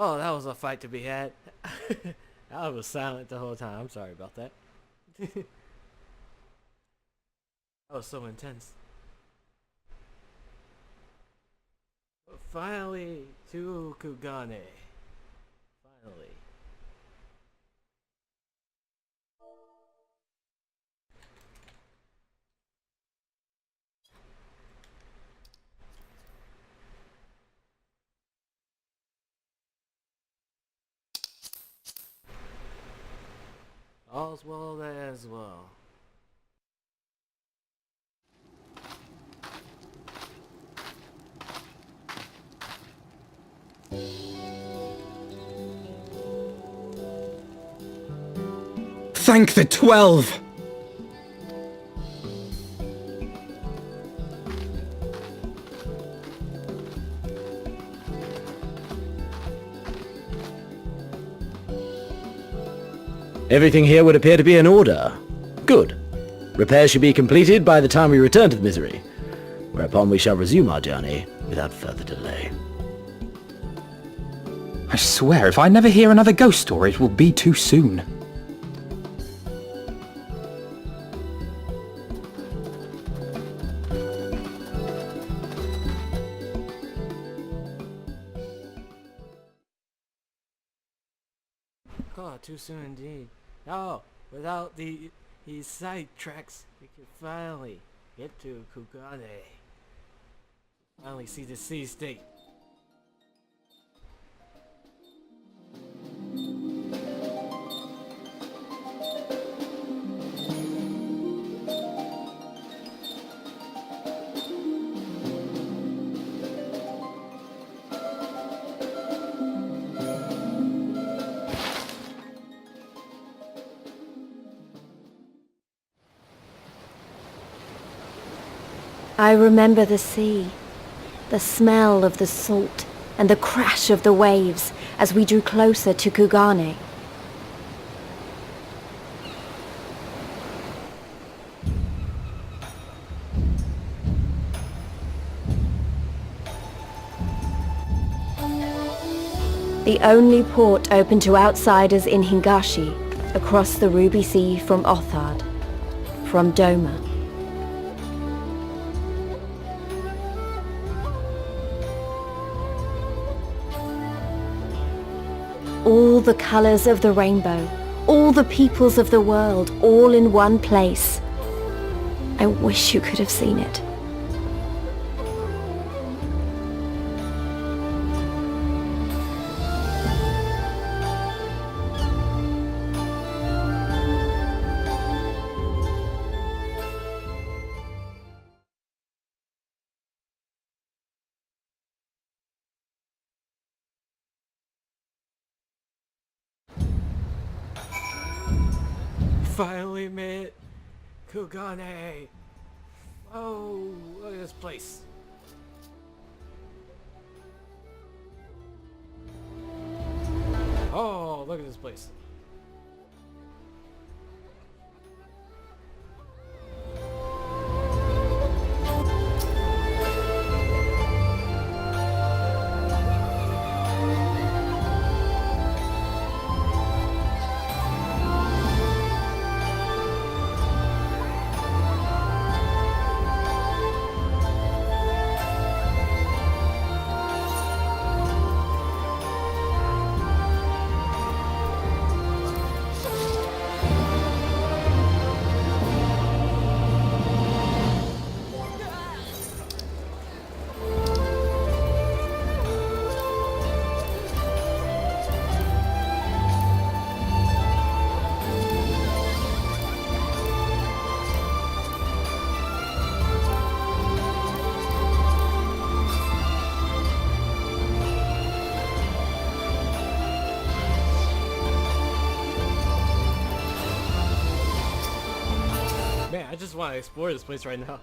Oh, that was a fight to be had. I was silent the whole time. I'm sorry about that. That was so intense. But finally, to Kugane. Finally. All's well as well. Thank the 12! Everything here would appear to be in order. Good. Repairs should be completed by the time we return to the Misery, whereupon we shall resume our journey without further delay. I swear, if I never hear another ghost story, it will be too soon. Oh, too soon indeed. Oh, without these side tracks, we can finally get to Kugane. Finally see the sea state. I remember the sea, the smell of the salt, and the crash of the waves as we drew closer to Kugane. The only port open to outsiders in Hingashi, across the Ruby Sea from Othard, from Doma. All the colors of the rainbow, all the peoples of the world, all in one place. I wish you could have seen it. Finally made it. Kugane. Oh, look at this place. Oh, look at this place. Man, I just want to explore this place right now.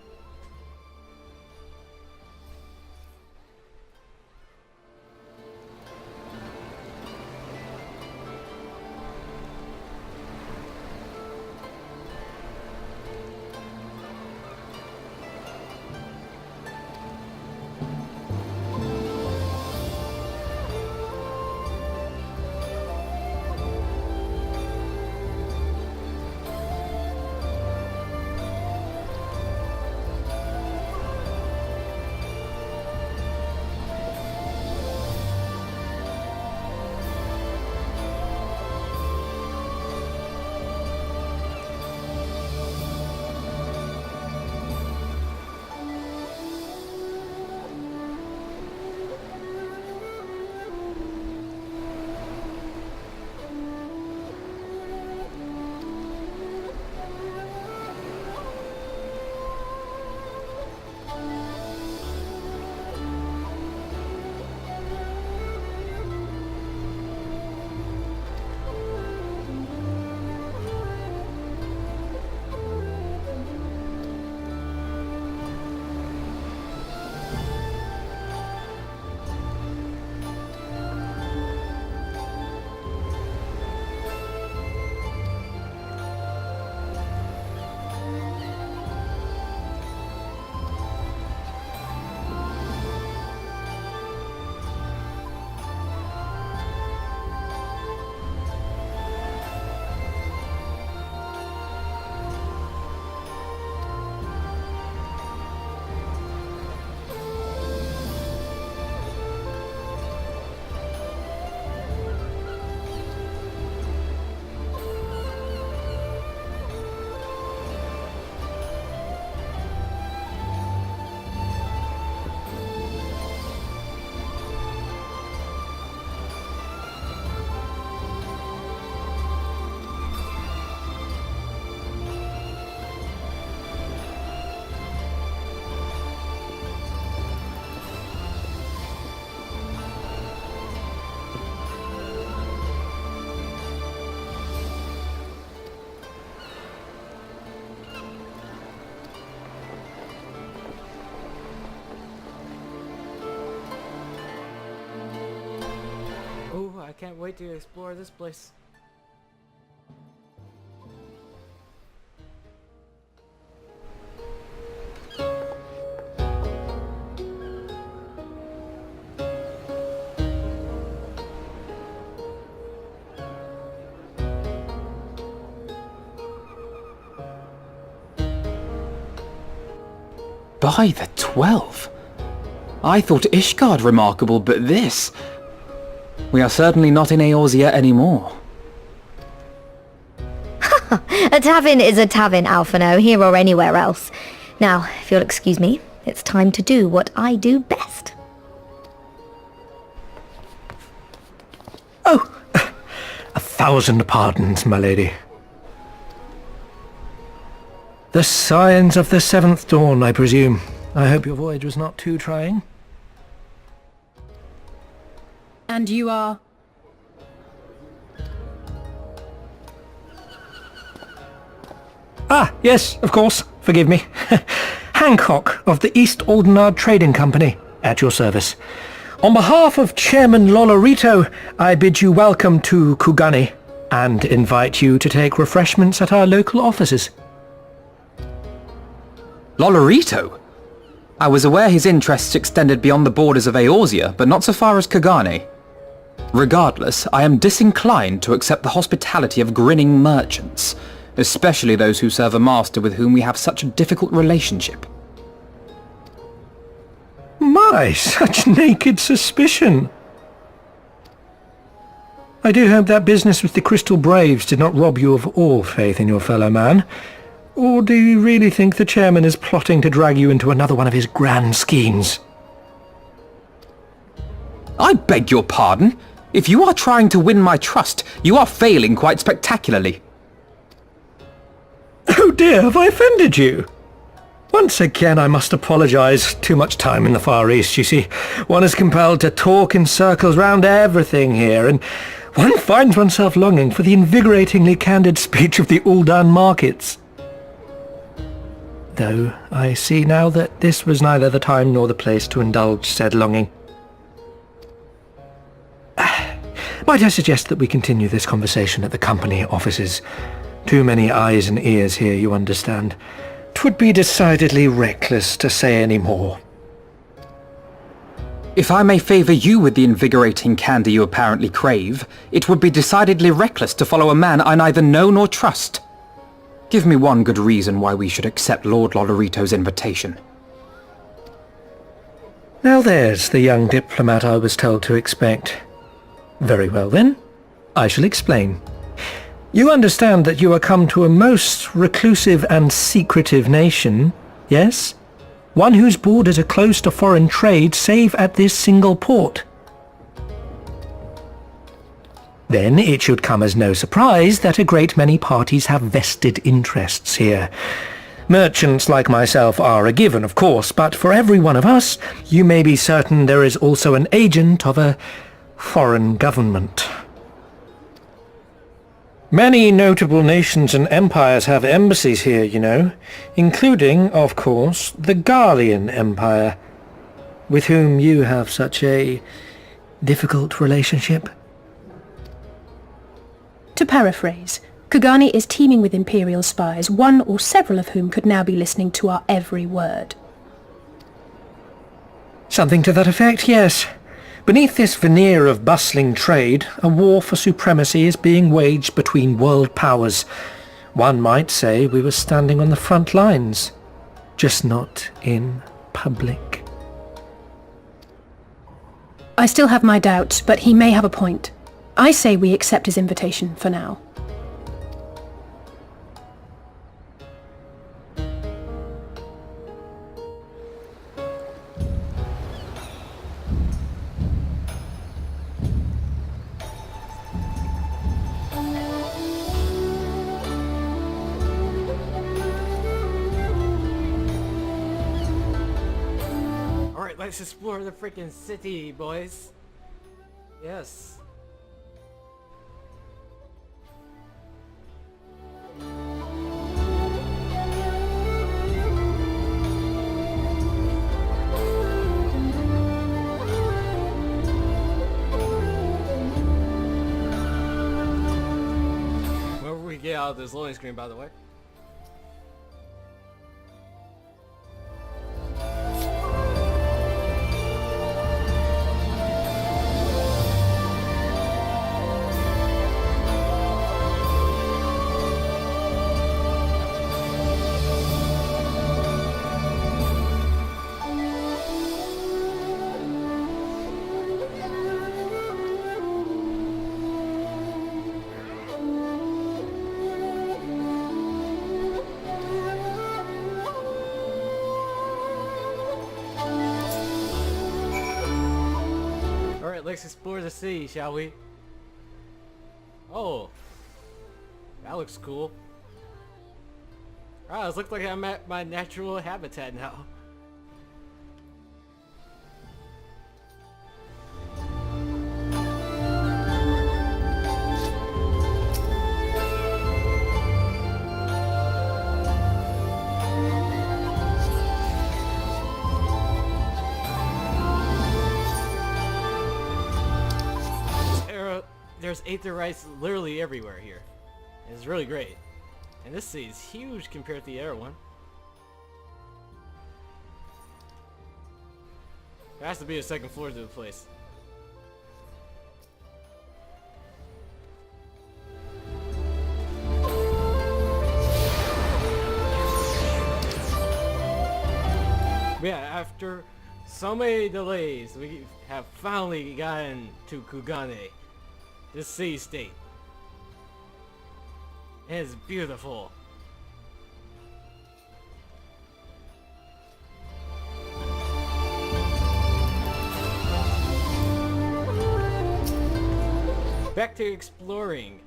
Oh, I can't wait to explore this place. By the 12! I thought Ishgard remarkable, but this... We are certainly not in Eorzea anymore. A tavern is a tavern, Alphino, here or anywhere else. Now, if you'll excuse me, it's time to do what I do best. Oh, 1,000 pardons, my lady. The signs of the 7th dawn, I presume. I hope your voyage was not too trying. And you are? Ah, yes, of course. Forgive me. Hancock of the East Aldenard Trading Company, at your service. On behalf of Chairman Lolorito, I bid you welcome to Kugane, and invite you to take refreshments at our local offices. Lolorito? I was aware his interests extended beyond the borders of Eorzea, but not so far as Kugane. Regardless, I am disinclined to accept the hospitality of grinning merchants, especially those who serve a master with whom we have such a difficult relationship. My, such naked suspicion! I do hope that business with the Crystal Braves did not rob you of all faith in your fellow man. Or do you really think the chairman is plotting to drag you into another one of his grand schemes? I beg your pardon? If you are trying to win my trust, you are failing quite spectacularly. Oh dear, have I offended you? Once again I must apologise. Too much time in the Far East, you see. One is compelled to talk in circles round everything here, and one finds oneself longing for the invigoratingly candid speech of the Uldan markets. Though I see now that this was neither the time nor the place to indulge said longing. Might I suggest that we continue this conversation at the company offices? Too many eyes and ears here, you understand. 'Twould be decidedly reckless to say any more. If I may favour you with the invigorating candour you apparently crave, it would be decidedly reckless to follow a man I neither know nor trust. Give me one good reason why we should accept Lord Lolorito's invitation. Now there's the young diplomat I was told to expect. Very well then, I shall explain. You understand that you are come to a most reclusive and secretive nation, yes? One whose borders are closed to foreign trade save at this single port. Then it should come as no surprise that a great many parties have vested interests here. Merchants like myself are a given, of course, but for every one of us, you may be certain there is also an agent of a foreign government. Many notable nations and empires have embassies here, you know, including, of course, the Garlean Empire, with whom you have such a difficult relationship. To paraphrase, Kugane is teeming with Imperial spies, one or several of whom could now be listening to our every word. Something to that effect, yes. Beneath this veneer of bustling trade, a war for supremacy is being waged between world powers. One might say we were standing on the front lines, just not in public. I still have my doubts, but he may have a point. I say we accept his invitation for now. Alright, let's explore the freaking city, boys. Yes. get out of this loading screen, by the way. Let's explore the sea, shall we? Oh, that looks cool. Wow, it looks like I'm at my natural habitat now. There's aetherytes literally everywhere here. It's really great. And this sea is huge compared to the other one. There has to be a second floor to the place. But yeah, after so many delays, we have finally gotten to Kugane. This sea state. It is beautiful. Back to exploring.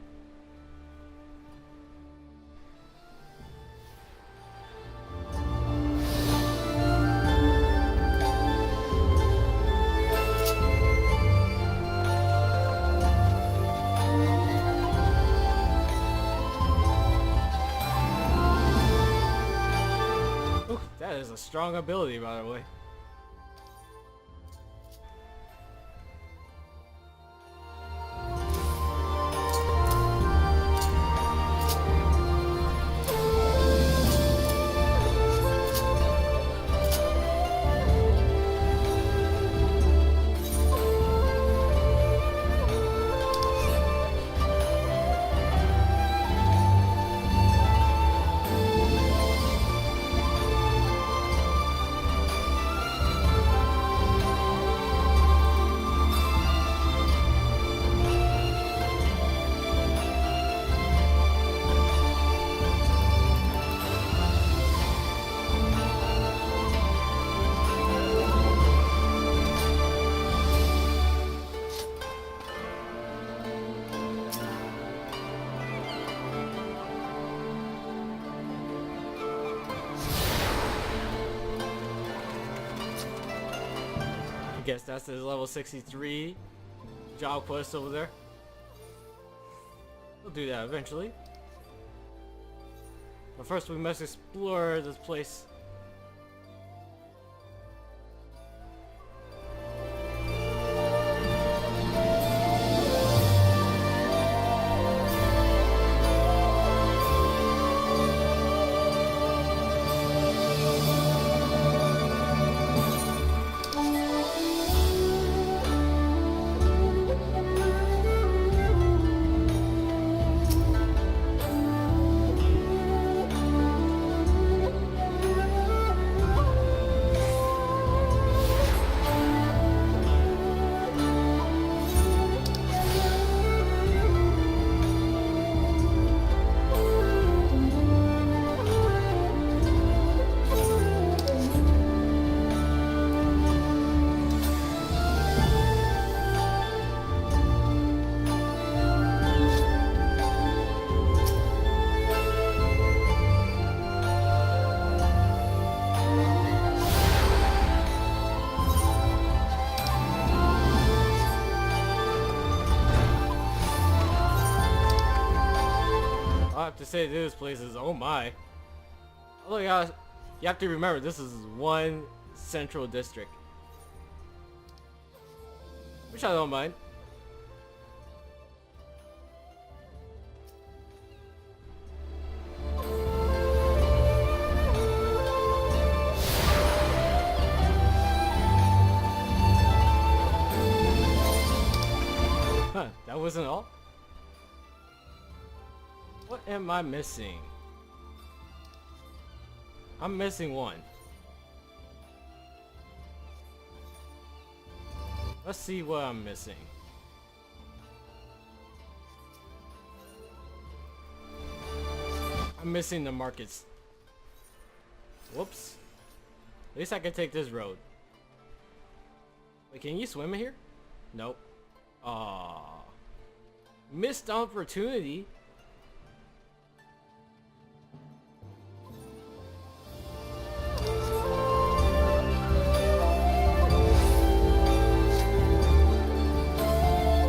That is a strong ability, by the way. Guess that's the level 63 job quest over there. We'll do that eventually. But first we must explore this place. To say this place is oh my. Although you have to remember this is one central district, which I don't mind. That wasn't all? What am I missing? I'm missing one. Let's see what I'm missing. I'm missing the markets. Whoops. At least I can take this road. Wait, can you swim in here? Nope. Aww. Missed opportunity.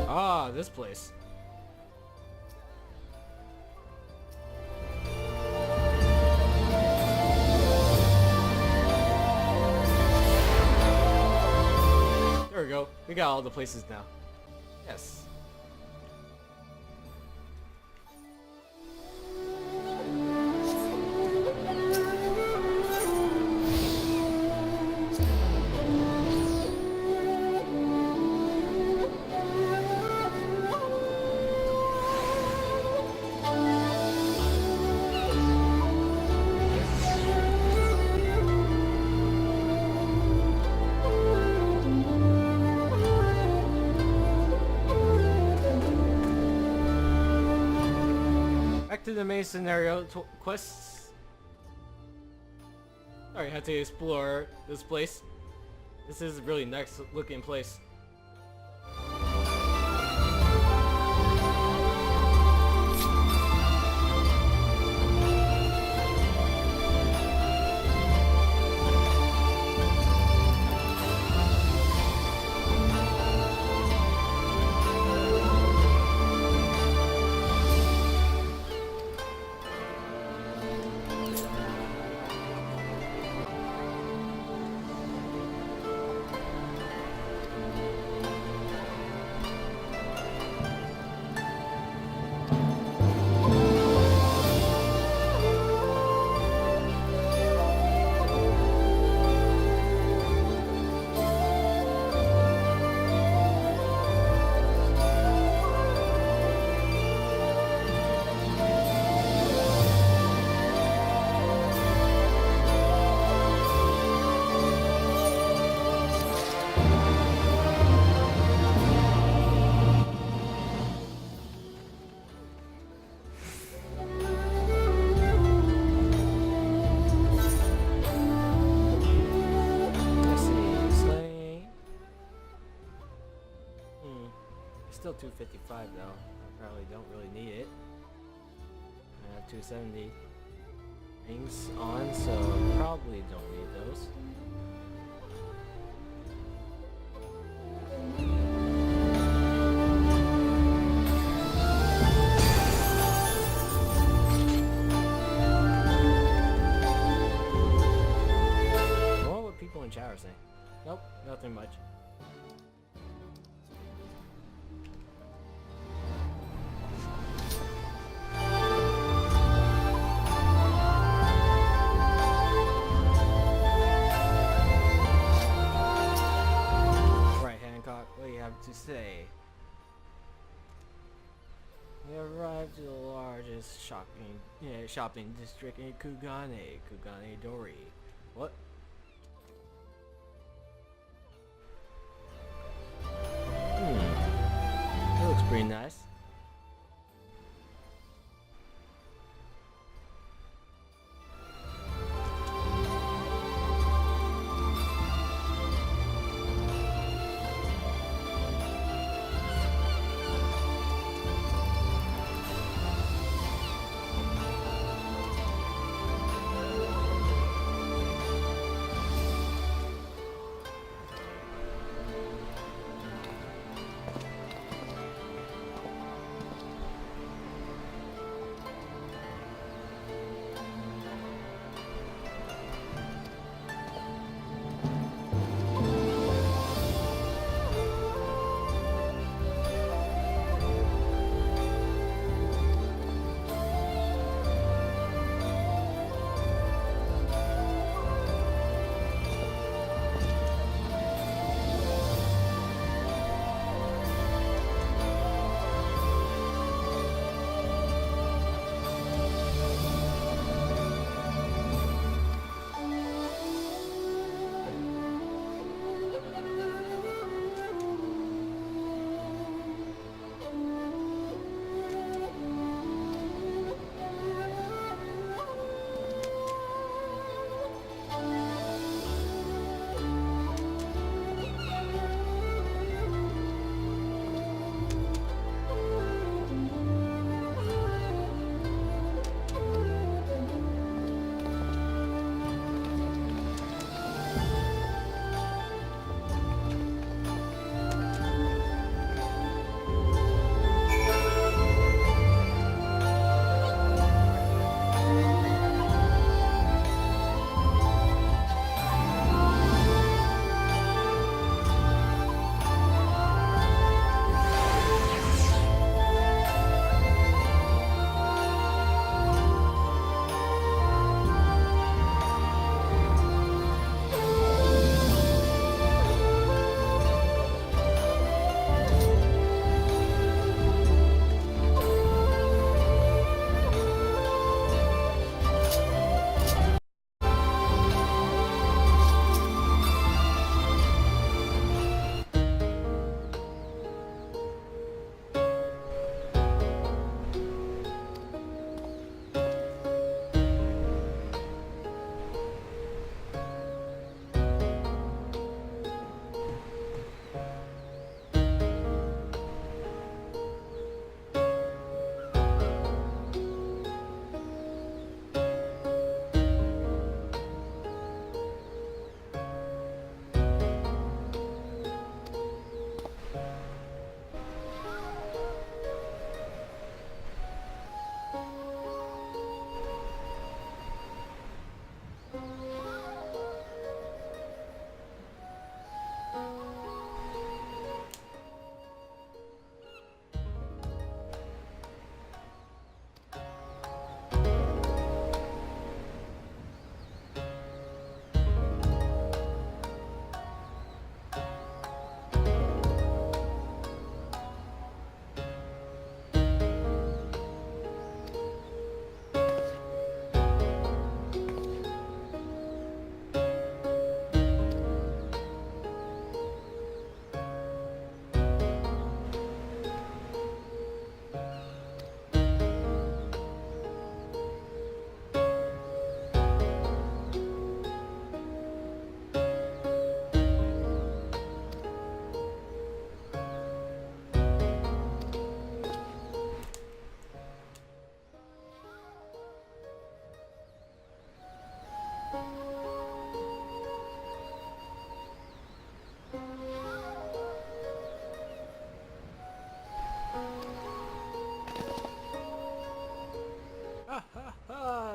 Ah, this place. There we go. We got all the places now. Yes. Back to the main scenario quests. Sorry, I had to explore this place. This is a really nice looking place. Still 255 though. I probably don't really need it. I have 270 rings on, so probably don't need those. I wonder what people in chat are saying. Nope, nothing much. To say, we arrived to the largest shopping district in Kugane, Kugane Dori. What? That looks pretty nice.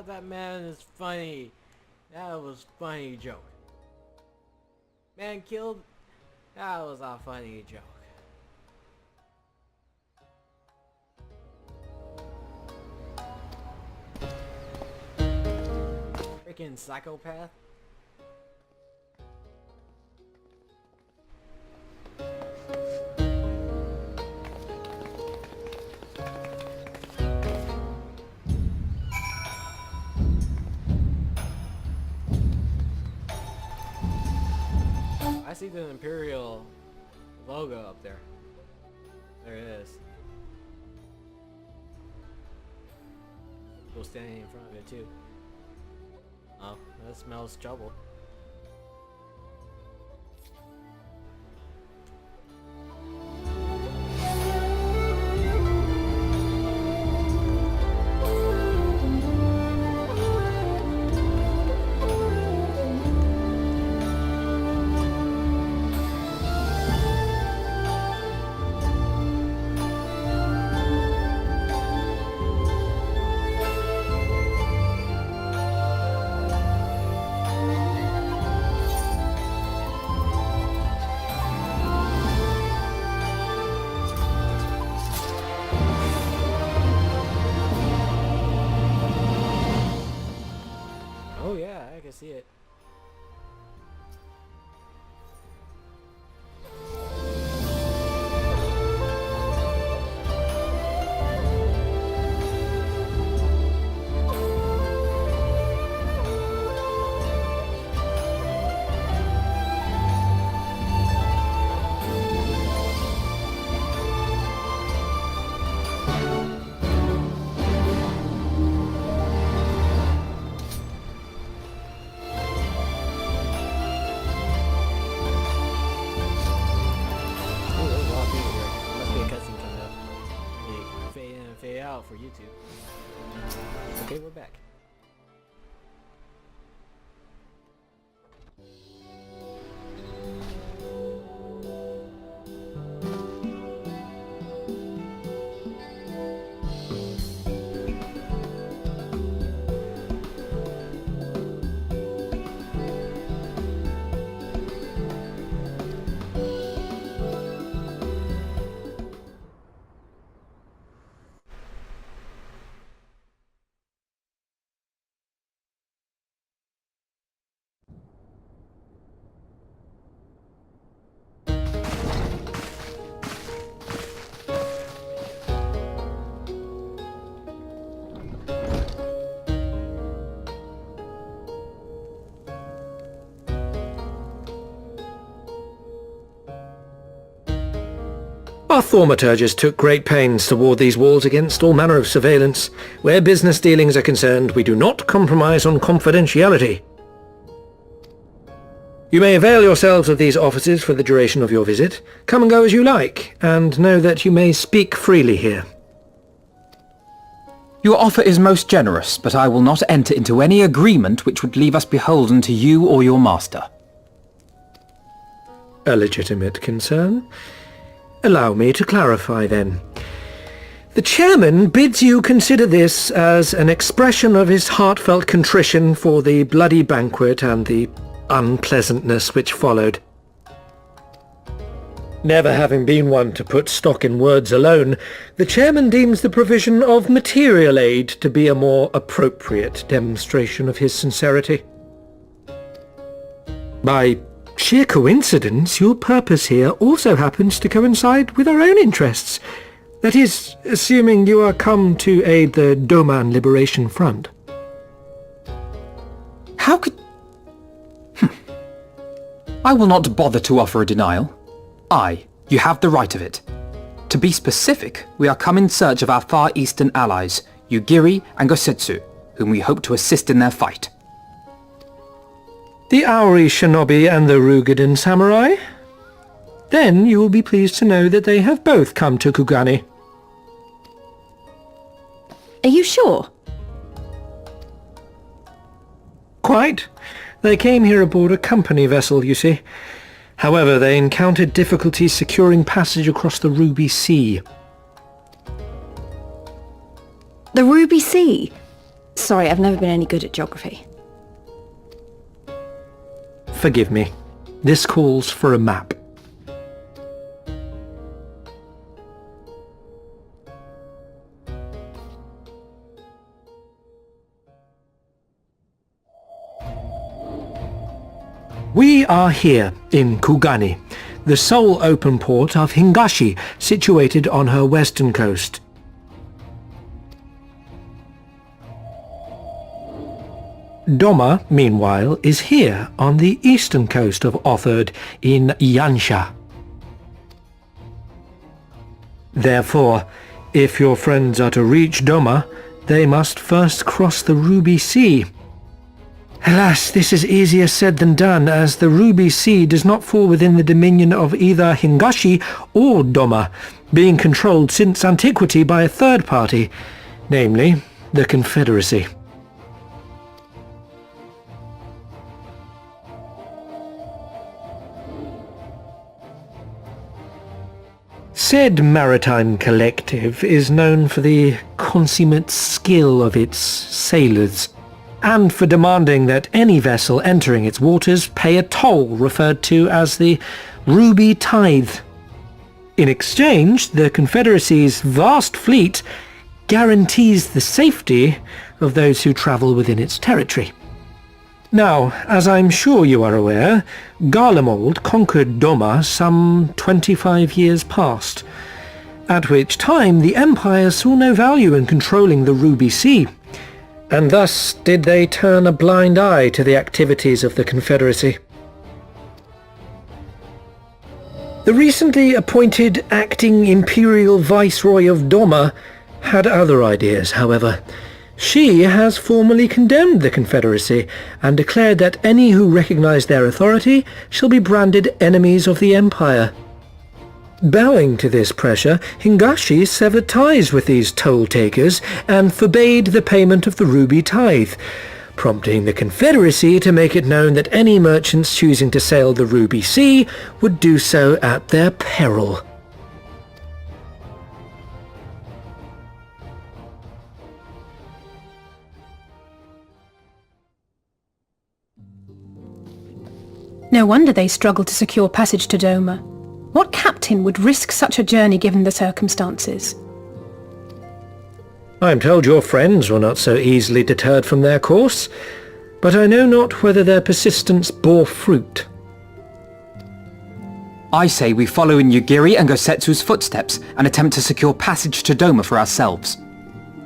that man is funny. That was funny joke. Man killed? That was a funny joke. Freaking psychopath. I see the Imperial logo up there. There it is. People standing in front of it too. Oh, that smells trouble. Oh yeah, I can see it. For YouTube. Okay, we're back. Our thaumaturgist took great pains to ward these walls against all manner of surveillance. Where business dealings are concerned, we do not compromise on confidentiality. You may avail yourselves of these offices for the duration of your visit. Come and go as you like, and know that you may speak freely here. Your offer is most generous, but I will not enter into any agreement which would leave us beholden to you or your master. A legitimate concern. Allow me to clarify then. The chairman bids you consider this as an expression of his heartfelt contrition for the bloody banquet and the unpleasantness which followed. Never having been one to put stock in words alone, the chairman deems the provision of material aid to be a more appropriate demonstration of his sincerity. By sheer coincidence, your purpose here also happens to coincide with our own interests. That is, assuming you are come to aid the Doman Liberation Front. How could... I will not bother to offer a denial. You have the right of it. To be specific, we are come in search of our Far Eastern allies, Yugiri and Gosetsu, whom we hope to assist in their fight. The Aori Shinobi and the Rugadan Samurai? Then you will be pleased to know that they have both come to Kugane. Are you sure? Quite. They came here aboard a company vessel, you see. However, they encountered difficulties securing passage across the Ruby Sea. The Ruby Sea? Sorry, I've never been any good at geography. Forgive me. This calls for a map. We are here in Kugane, the sole open port of Hingashi, situated on her western coast. Doma, meanwhile, is here on the eastern coast of Otherd in Yansha. Therefore, if your friends are to reach Doma, they must first cross the Ruby Sea. Alas, this is easier said than done, as the Ruby Sea does not fall within the dominion of either Hingashi or Doma, being controlled since antiquity by a third party, namely the Confederacy. Said maritime collective is known for the consummate skill of its sailors, and for demanding that any vessel entering its waters pay a toll referred to as the Ruby Tithe. In exchange, the Confederacy's vast fleet guarantees the safety of those who travel within its territory. Now, as I'm sure you are aware, Garlemald conquered Doma some 25 years past, at which time the Empire saw no value in controlling the Ruby Sea, and thus did they turn a blind eye to the activities of the Confederacy. The recently appointed acting Imperial Viceroy of Doma had other ideas, however. She has formally condemned the Confederacy and declared that any who recognize their authority shall be branded enemies of the Empire. Bowing to this pressure, Hingashi severed ties with these toll-takers and forbade the payment of the Ruby Tithe, prompting the Confederacy to make it known that any merchants choosing to sail the Ruby Sea would do so at their peril. No wonder they struggled to secure passage to Doma. What captain would risk such a journey given the circumstances? I am told your friends were not so easily deterred from their course, but I know not whether their persistence bore fruit. I say we follow in Yugiri and Gosetsu's footsteps and attempt to secure passage to Doma for ourselves.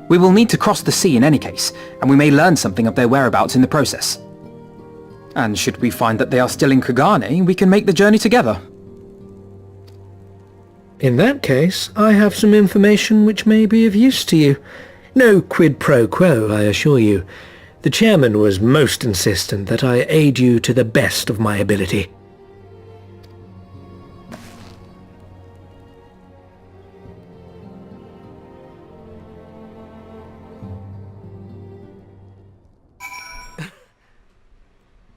We will need to cross the sea in any case, and we may learn something of their whereabouts in the process. And should we find that they are still in Kugane, we can make the journey together. In that case, I have some information which may be of use to you. No quid pro quo, I assure you. The chairman was most insistent that I aid you to the best of my ability.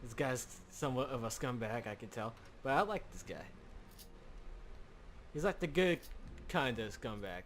This guy's somewhat of a scumbag, I can tell. But I like this guy. He's like the good kind of scumbag.